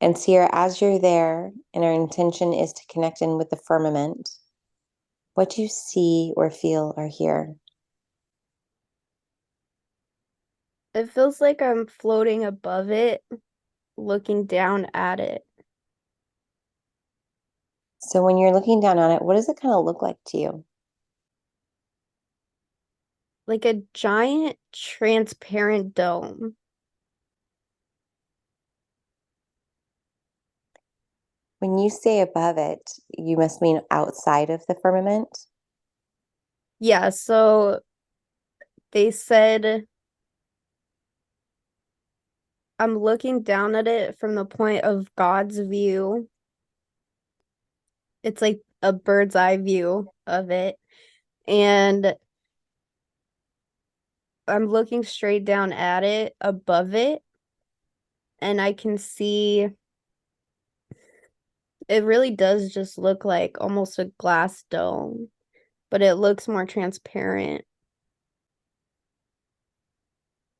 And Ceirra, as you're there, and our intention is to connect in with the firmament, what do you see or feel or hear? It feels like I'm floating above it, looking down at it, So when you're looking down on it, what does it kind of look like to you? like a giant transparent dome. When you say above it, you must mean outside of the firmament. Yeah, so they said I'm looking down at it from the point of God's view. It's like a bird's eye view of it. And I'm looking straight down at it, above it, and I can see it really does just look like almost a glass dome, but it looks more transparent.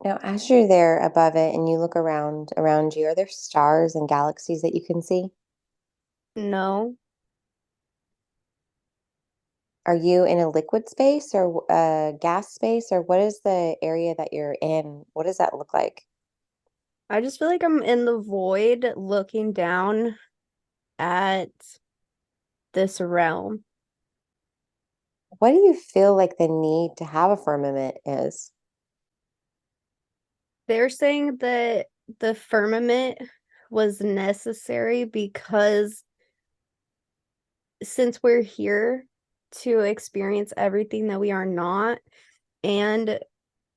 Now, as you're there above it and you look around you, are there stars and galaxies that you can see? No, Are you in a liquid space or a gas space, or what is the area that you're in? What does that look like? I just feel like I'm in the void looking down at this realm. What do you feel like the need to have a firmament is? They're saying that the firmament was necessary because since we're here to experience everything that we are not, and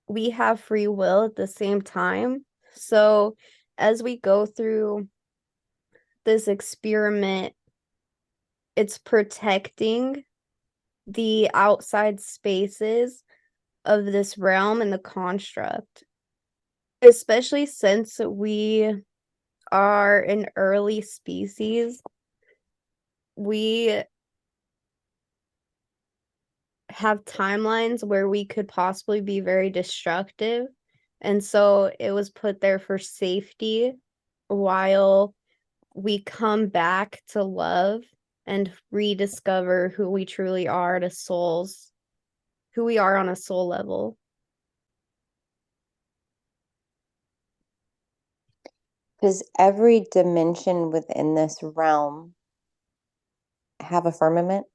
we have free will at the same time. So as we go through this experiment, it's protecting the outside spaces of this realm and the construct, especially since we are an early species. We have timelines where we could possibly be very destructive. And so it was put there for safety while we come back to love and rediscover who we truly are to souls, who we are on a soul level. Does every dimension within this realm have a firmament?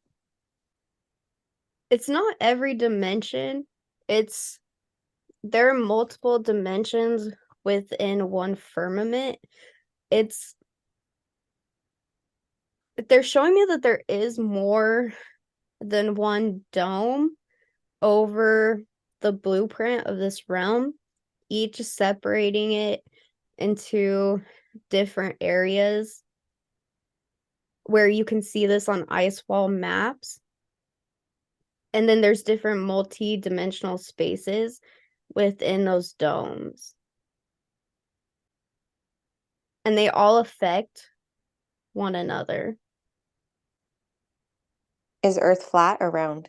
It's not every dimension, it's there are multiple dimensions within one firmament. It's they're showing me that there is more than one dome over the blueprint of this realm, each separating it into different areas where you can see this on ice wall maps. And then there's different multi-dimensional spaces within those domes. And they all affect one another. Is Earth flat or round?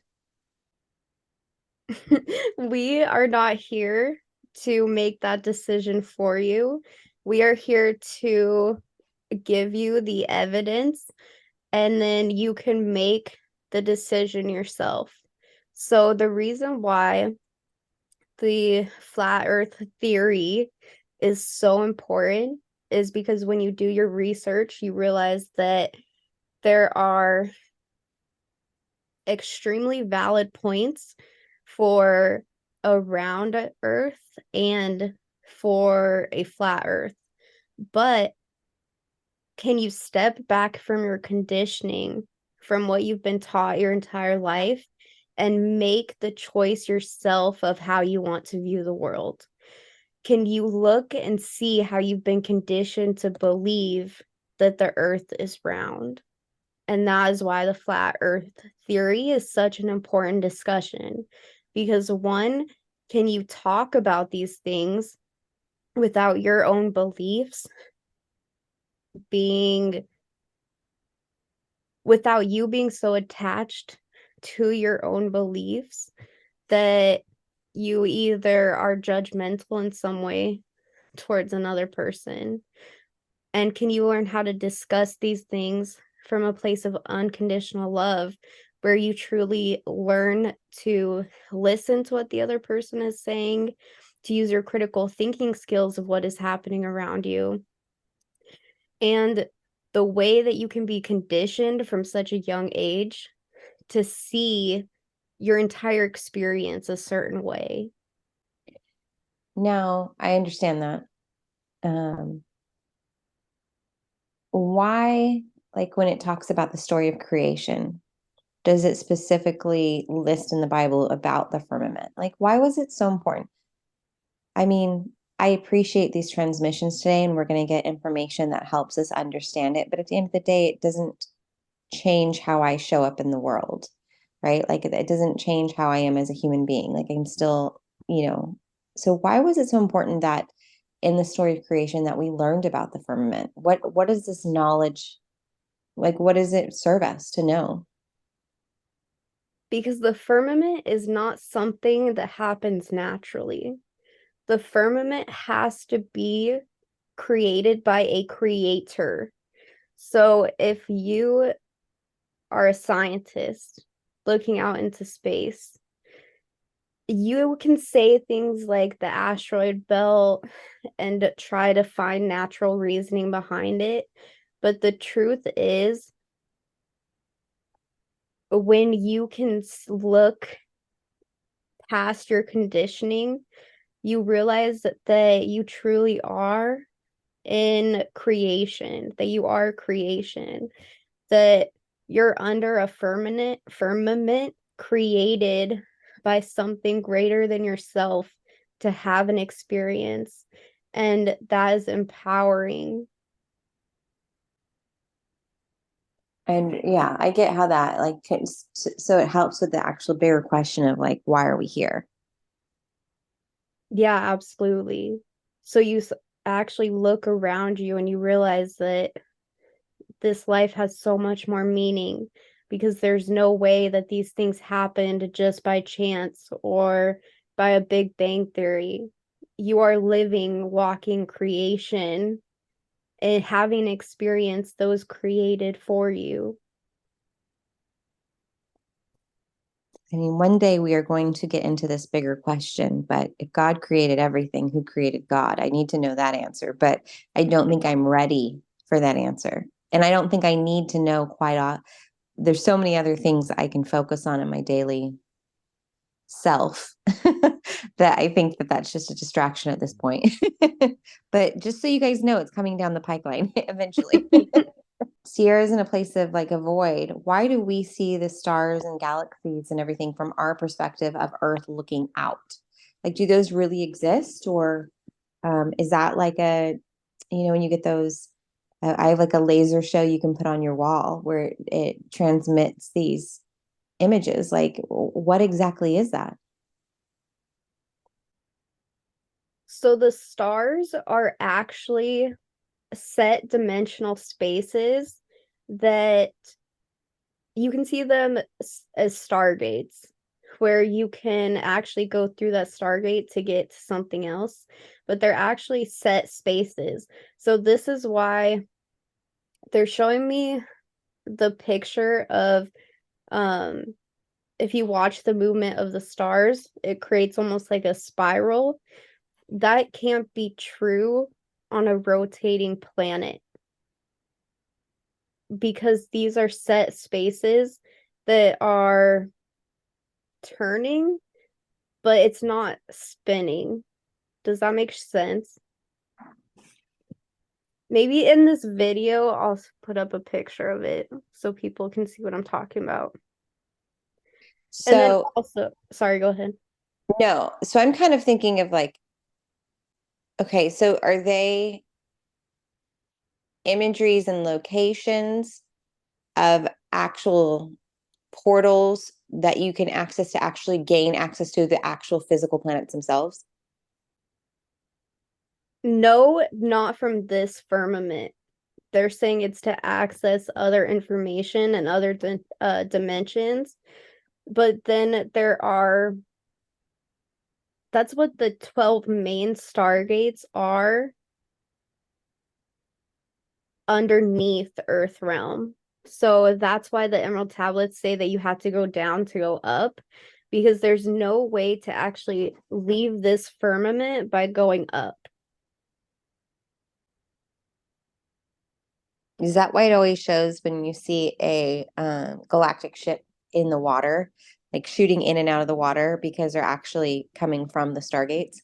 We are not here to make that decision for you. We are here to give you the evidence and then you can make the decision yourself. So, the reason why the flat earth theory is so important is because when you do your research, you realize that there are extremely valid points for a round earth and for a flat earth. But can you step back from your conditioning, from what you've been taught your entire life, and make the choice yourself of how you want to view the world? Can you look and see how you've been conditioned to believe that the earth is round? And that is why the flat earth theory is such an important discussion. Because one, can you talk about these things without your own beliefs being, without you being so attached to your own beliefs that you either are judgmental in some way towards another person, And can you learn how to discuss these things from a place of unconditional love, where you truly learn to listen to what the other person is saying, to use your critical thinking skills of what is happening around you. And the way that you can be conditioned from such a young age to see your entire experience a certain way. Now, I understand that. Um, why, like when it talks about the story of creation, does it specifically list in the Bible about the firmament? Like, why was it so important? I mean, I appreciate these transmissions today, and we're going to get information that helps us understand it. But at the end of the day, it doesn't change how I show up in the world, right? Like, it doesn't change how I am as a human being. Like, I'm still, you know. So why was it so important that in the story of creation that we learned about the firmament? What is this knowledge? Like, what does it serve us to know? Because the firmament is not something that happens naturally. The firmament has to be created by a creator. So if you are a scientist looking out into space, you can say things like the asteroid belt and try to find natural reasoning behind it. But the truth is, when you can look past your conditioning, you realize that you truly are in creation, that you are creation, that you're under a firmament created by something greater than yourself to have an experience. And that is empowering. And yeah, I get how that like so it helps with the actual bigger question of like, why are we here? Yeah, absolutely. So you actually look around you and you realize that this life has so much more meaning, because there's no way that these things happened just by chance or by a Big Bang theory. You are living, walking creation and having experienced those created for you. I mean, one day we are going to get into this bigger question, but if God created everything, who created God? I need to know that answer, but I don't think I'm ready for that answer. And I don't think I need to know quite all. There's so many other things I can focus on in my daily self that I think that that's just a distraction at this point. But just so you guys know, it's coming down the pipeline eventually. Sierra's in a place of like a void. Why do we see the stars and galaxies and everything from our perspective of Earth looking out? Like, do those really exist? Or is that like when you get those, I have like a laser show you can put on your wall where it transmits these images. Like, what exactly is that? So the stars are actually set dimensional spaces that you can see them as stargates, where you can actually go through that stargate to get to something else, but they're actually set spaces. So this is why they're showing me the picture of um if you watch the movement of the stars, it creates almost like a spiral. That can't be true on a rotating planet, because these are set spaces that are turning, but it's not spinning. Does that make sense? Maybe in this video, I'll put up a picture of it so people can see what I'm talking about. And then So, also, sorry, go ahead. no. So I'm kind of thinking of like, okay, so are they imageries and locations of actual portals that you can access to actually gain access to the actual physical planets themselves? No, not from this firmament. They're saying it's to access other information and other dimensions. But then that's what the 12 main stargates are. underneath the earth realm. So that's why the emerald tablets say that you have to go down to go up, because there's no way to actually leave this firmament by going up. Is that why it always shows when you see a galactic ship in the water, like shooting in and out of the water because they're actually coming from the stargates?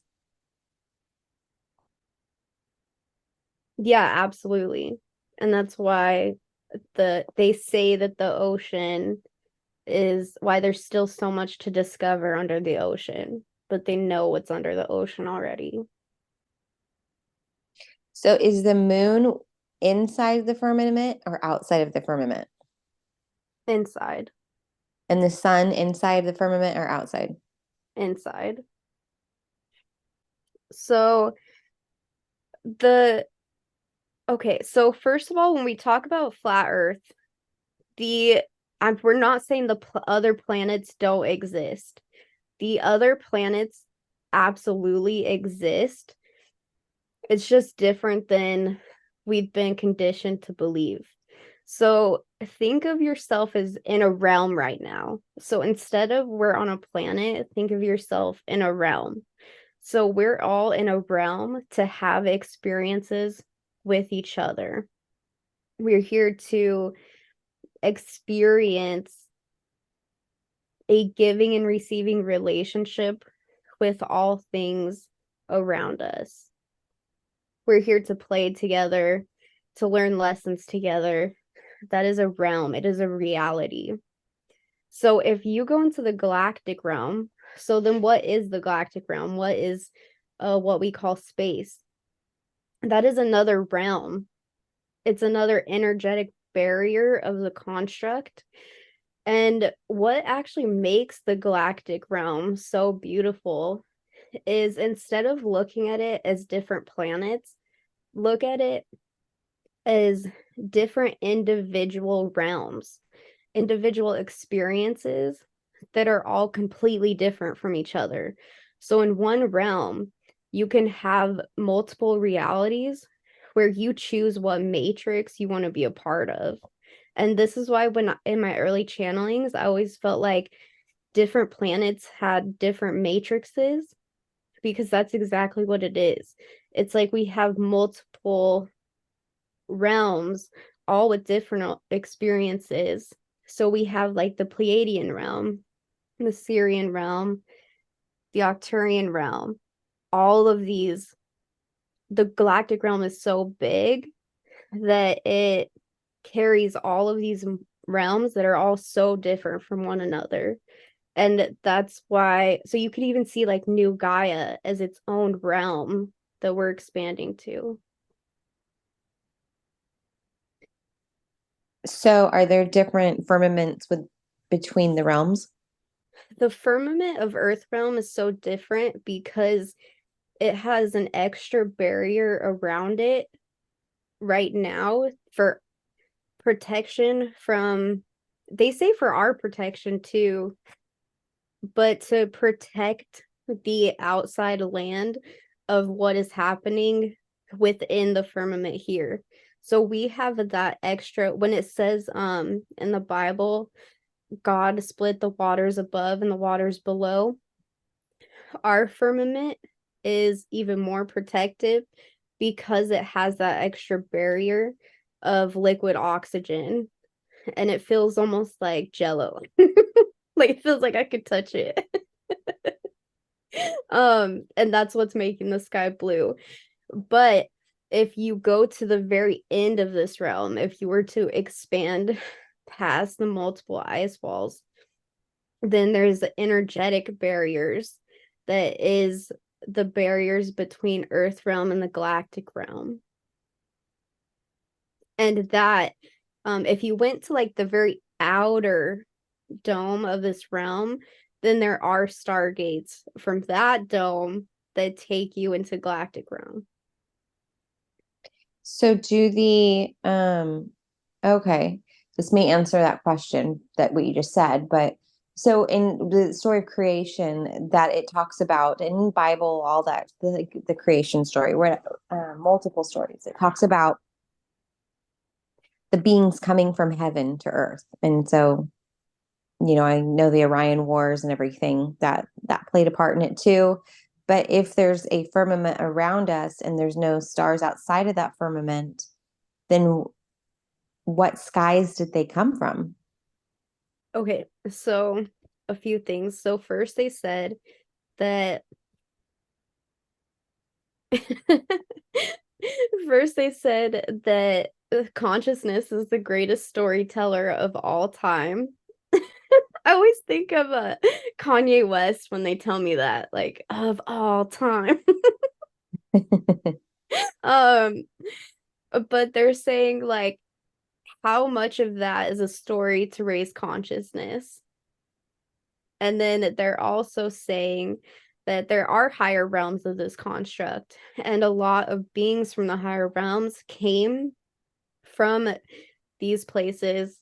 Yeah, absolutely. And that's why they say that the ocean is why there's still so much to discover under the ocean, but they know what's under the ocean already. So is the moon inside the firmament or outside of the firmament? Inside, And the sun inside the firmament or outside? inside. So the okay, so first of all, when we talk about flat Earth, the we're not saying the other planets don't exist. The other planets absolutely exist. It's just different than we've been conditioned to believe. So think of yourself as in a realm right now. So instead of we're on a planet, think of yourself in a realm. So we're all in a realm to have experiences with each other. We're here to experience a giving and receiving relationship with all things around us. We're here to play together, to learn lessons together. That is a realm, it is a reality. So if you go into the galactic realm, so then what is the galactic realm? What is what we call space? That is another realm. It's another energetic barrier of the construct. And what actually makes the galactic realm so beautiful is instead of looking at it as different planets, look at it as different individual realms, individual experiences that are all completely different from each other. So in one realm, you can have multiple realities where you choose what matrix you want to be a part of. And this is why when in my early channelings, I always felt like different planets had different matrices, because that's exactly what it is. It's like we have multiple realms, all with different experiences. So we have like the Pleiadian realm, the Syrian realm, the Octurian realm. All of these, the galactic realm is so big that it carries all of these realms that are all so different from one another. And that's why, so you could even see like New Gaia as its own realm that we're expanding to. So are there different firmaments with between the realms? The firmament of Earth realm is so different because it has an extra barrier around it right now for protection from, they say for our protection too, but to protect the outside land of what is happening within the firmament here. So we have that extra when it says in the Bible, God split the waters above and the waters below. Our firmament is even more protective because it has that extra barrier of liquid oxygen, and it feels almost like jello. Like it feels like I could touch it. And that's what's making the sky blue. But if you go to the very end of this realm, if you were to expand past the multiple ice walls, then there's the energetic barriers that is the barriers between Earth realm and the galactic realm. And that, if you went to like the very outer dome of this realm, then there are stargates from that dome that take you into galactic realm. So do the okay, this may answer that question that what you just said, but so in the story of creation that it talks about in Bible, all that the creation story, where multiple stories, it talks about the beings coming from heaven to earth. And so, I know the Orion Wars and everything that played a part in it too. But if there's a firmament around us and there's no stars outside of that firmament, then what skies did they come from? Okay, so a few things. So first they said that first they said that consciousness is the greatest storyteller of all time. I always think of Kanye West when they tell me that, like, of all time. Um, but they're saying like how much of that is a story to raise consciousness. And then they're also saying that there are higher realms of this construct, and a lot of beings from the higher realms came from these places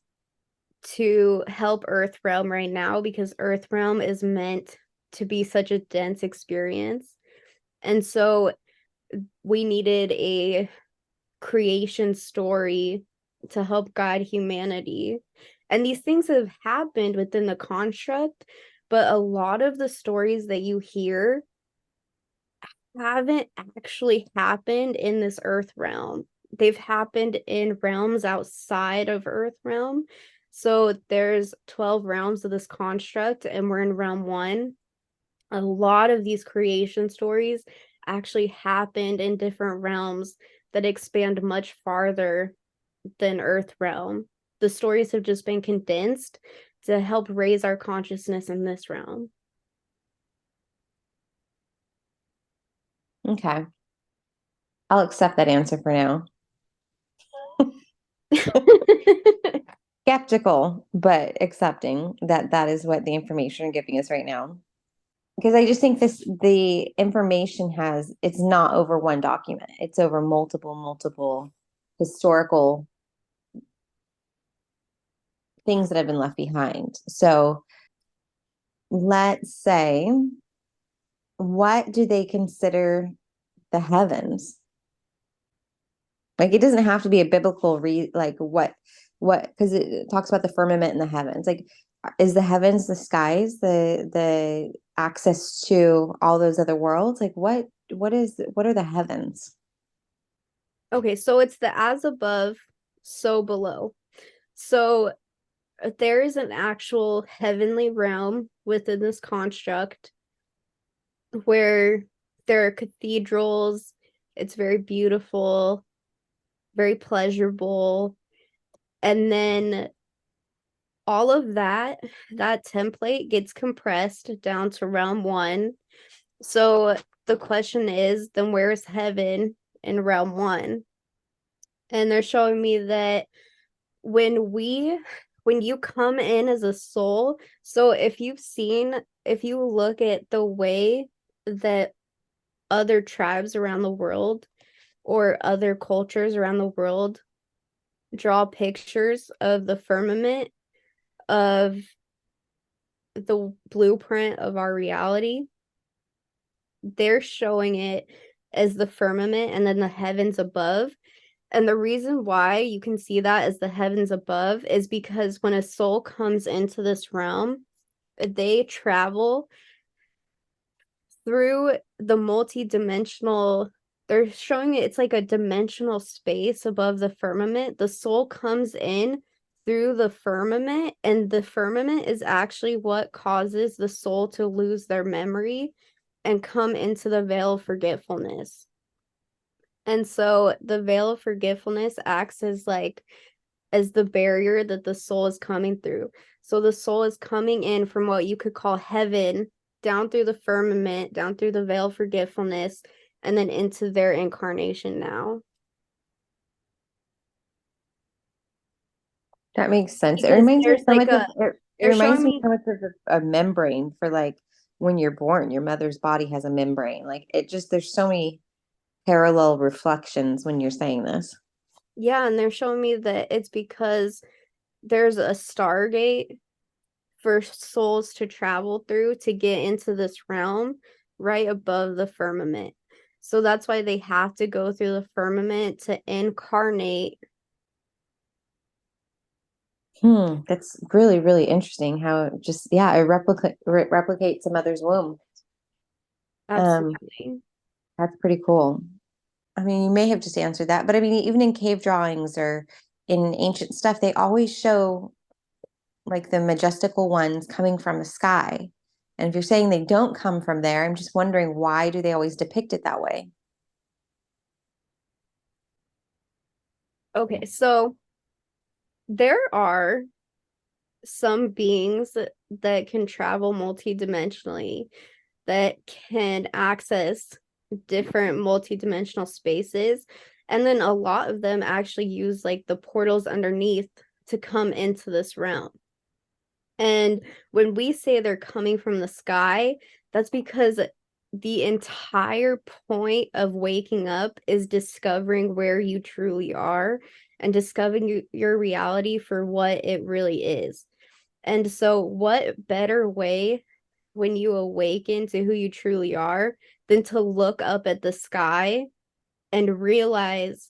to help Earth Realm right now because Earth Realm is meant to be such a dense experience. And so we needed a creation story to help guide humanity. And these things have happened within the construct, but a lot of the stories that you hear haven't actually happened in this Earth realm. They've happened in realms outside of Earth realm. So there's 12 realms of this construct, and we're in realm one. A lot of these creation stories actually happened in different realms that expand much farther than Earth realm. The stories have just been condensed to help raise our consciousness in this realm. Okay. I'll accept that answer for now. Skeptical, but accepting that that is what the information are giving us right now. Because I just think the information it's not over one document. It's over multiple historical things that have been left behind. So let's say, what do they consider the heavens? Like, it doesn't have to be a biblical like what, because it talks about the firmament in the heavens. Like, is the heavens the skies, the access to all those other worlds? Like, what are the heavens? Okay, so it's the as above, so below. So there is an actual heavenly realm within this construct where there are cathedrals. It's very beautiful, very pleasurable. And then all of that template gets compressed down to realm one. So the question is, then where's heaven in realm one? And they're showing me that when we when you come in as a soul, so if you look at the way that other tribes around the world or other cultures around the world draw pictures of the firmament, of the blueprint of our reality, they're showing it as the firmament and then the heavens above. And the reason why you can see that as the heavens above is because when a soul comes into this realm, they travel through the multi-dimensional. They're showing it's like a dimensional space above the firmament. The soul comes in through the firmament, and the firmament is actually what causes the soul to lose their memory and come into the veil of forgetfulness. And so the veil of forgetfulness acts as the barrier that the soul is coming through. So the soul is coming in from what you could call heaven, down through the firmament, down through the veil of forgetfulness, and then into their incarnation now. That makes sense. It Because reminds me there's so like much of a it they're reminds showing me me, so much of a membrane for, like, when you're born, your mother's body has a membrane. Like, it just there's so many parallel reflections when you're saying this. yeah, and they're showing me that it's because there's a stargate for souls to travel through to get into this realm right above the firmament. So that's why they have to go through the firmament to incarnate That's really, really interesting how it just, yeah, it replicates a mother's womb. Um, Absolutely. that's pretty cool. I mean, you may have just answered that, but I mean, even in cave drawings or in ancient stuff, they always show like the majestical ones coming from the sky. And if you're saying they don't come from there, I'm just wondering why do they always depict it that way? Okay, so there are some beings that can travel multidimensionally, that can access different multidimensional spaces. And then a lot of them actually use like the portals underneath to come into this realm. And when we say they're coming from the sky, that's because the entire point of waking up is discovering where you truly are and discovering your reality for what it really is. And so, what better way when you awaken to who you truly are than to look up at the sky and realize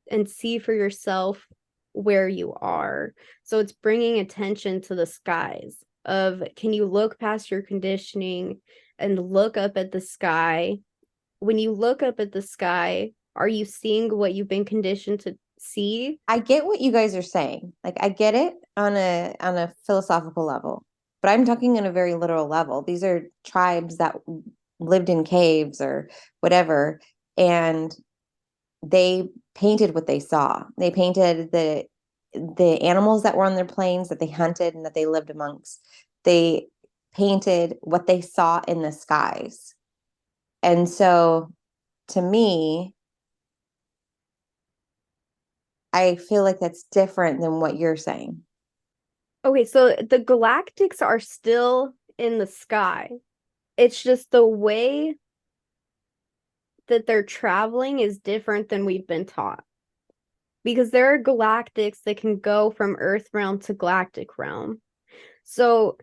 and see for yourself where you are. So it's bringing attention to the skies of, can you look past your conditioning and look up at the sky? When you look up at the sky, are you seeing what you've been conditioned to see? I get what you guys are saying. Like I get it on a philosophical level, but I'm talking on a very literal level. These are tribes that lived in caves or whatever, and they painted what they saw. They painted the animals that were on their plains that they hunted and that they lived amongst. They painted what they saw in the skies. And so to me, I feel like that's different than what you're saying. Okay, so the galactics are still in the sky. It's just the way that they're traveling is different than we've been taught. Because there are galactics that can go from Earth realm to galactic realm. So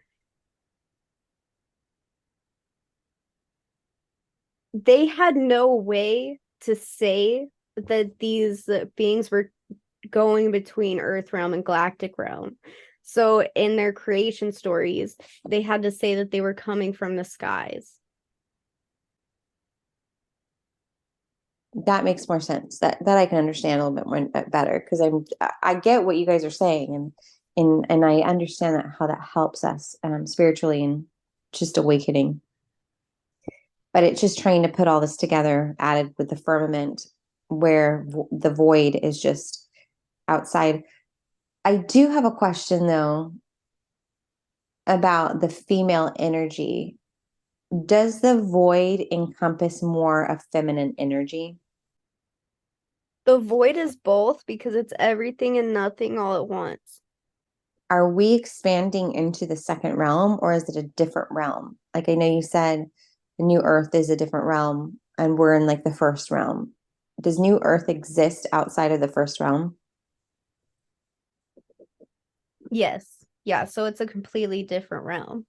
they had no way to say that these beings were going between Earth realm and galactic realm. So in their creation stories, they had to say that they were coming from the skies. That makes more sense. That I can understand a little bit more better because I get what you guys are saying and I understand that how that helps us spiritually and just awakening. But it's just trying to put all this together, added with the firmament, where the void is just outside. I do have a question though about the female energy. Does the void encompass more of feminine energy? The void is both because it's everything and nothing all at once. Are we expanding into the second realm or is it a different realm? Like I know you said the new earth is a different realm and we're in like the first realm. Does new earth exist outside of the first realm? Yes. Yeah, so it's a completely different realm.